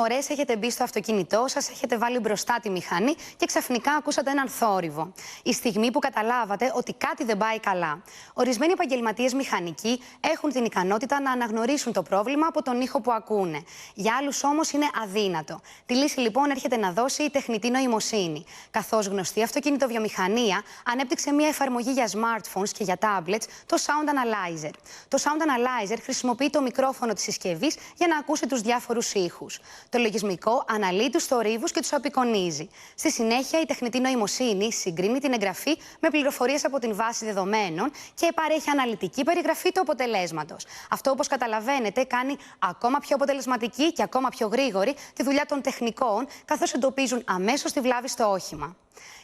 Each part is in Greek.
φορές έχετε μπει στο αυτοκίνητό σας, έχετε βάλει μπροστά τη μηχανή και ξαφνικά ακούσατε έναν θόρυβο. Η στιγμή που καταλάβατε ότι κάτι δεν πάει καλά. Ορισμένοι επαγγελματίες μηχανικοί έχουν την ικανότητα να αναγνωρίσουν το πρόβλημα από τον ήχο που ακούνε. Για άλλους όμως είναι αδύνατο. Τη λύση λοιπόν έρχεται να δώσει η τεχνητή νοημοσύνη. Καθώς γνωστή αυτοκινητοβιομηχανία ανέπτυξε μια εφαρμογή για smartphones και για tablets, το Sound Analyzer. Το Sound Analyzer χρησιμοποιεί το μικρόφωνο της συσκευής για να ακούσει τους διάφορους ήχους. Το λογισμικό αναλύει τους θορύβους και τους απεικονίζει. Στη συνέχεια, η τεχνητή νοημοσύνη συγκρίνει την εγγραφή με πληροφορίες από την βάση δεδομένων και παρέχει αναλυτική περιγραφή του αποτελέσματος. Αυτό, όπως καταλαβαίνετε, κάνει ακόμα πιο αποτελεσματική και ακόμα πιο γρήγορη τη δουλειά των τεχνικών, καθώς εντοπίζουν αμέσως τη βλάβη στο όχημα.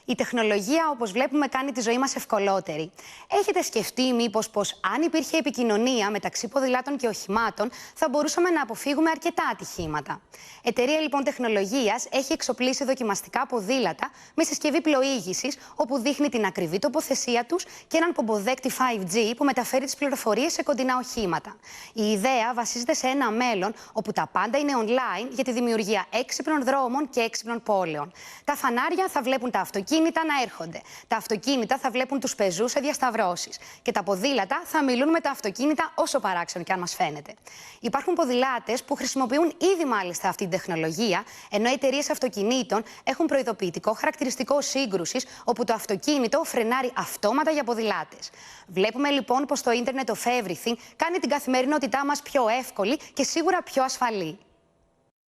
Η τεχνολογία, όπως βλέπουμε, κάνει τη ζωή μας ευκολότερη. Έχετε σκεφτεί μήπως πως αν υπήρχε επικοινωνία μεταξύ ποδηλάτων και οχημάτων, θα μπορούσαμε να αποφύγουμε αρκετά ατυχήματα? Εταιρεία λοιπόν τεχνολογίας έχει εξοπλίσει δοκιμαστικά ποδήλατα με συσκευή πλοήγησης, όπου δείχνει την ακριβή τοποθεσία τους και έναν πομποδέκτη 5G που μεταφέρει τις πληροφορίες σε κοντινά οχήματα. Η ιδέα βασίζεται σε ένα μέλλον όπου τα πάντα είναι online για τη δημιουργία έξυπνων δρόμων και έξυπνων πόλεων. Τα φανάρια θα βλέπουν τα αυτοκίνητα να έρχονται. Τα αυτοκίνητα θα βλέπουν τους πεζούς σε διασταυρώσεις. Και τα ποδήλατα θα μιλούν με τα αυτοκίνητα, όσο παράξενο και αν μας φαίνεται. Υπάρχουν ποδηλάτες που χρησιμοποιούν ήδη μάλιστα αυτή την τεχνολογία, ενώ οι εταιρείες αυτοκινήτων έχουν προειδοποιητικό χαρακτηριστικό σύγκρουσης, όπου το αυτοκίνητο φρενάρει αυτόματα για ποδηλάτες. Βλέπουμε λοιπόν πως το Internet of Everything κάνει την καθημερινότητά μας πιο εύκολη και σίγουρα πιο ασφαλή.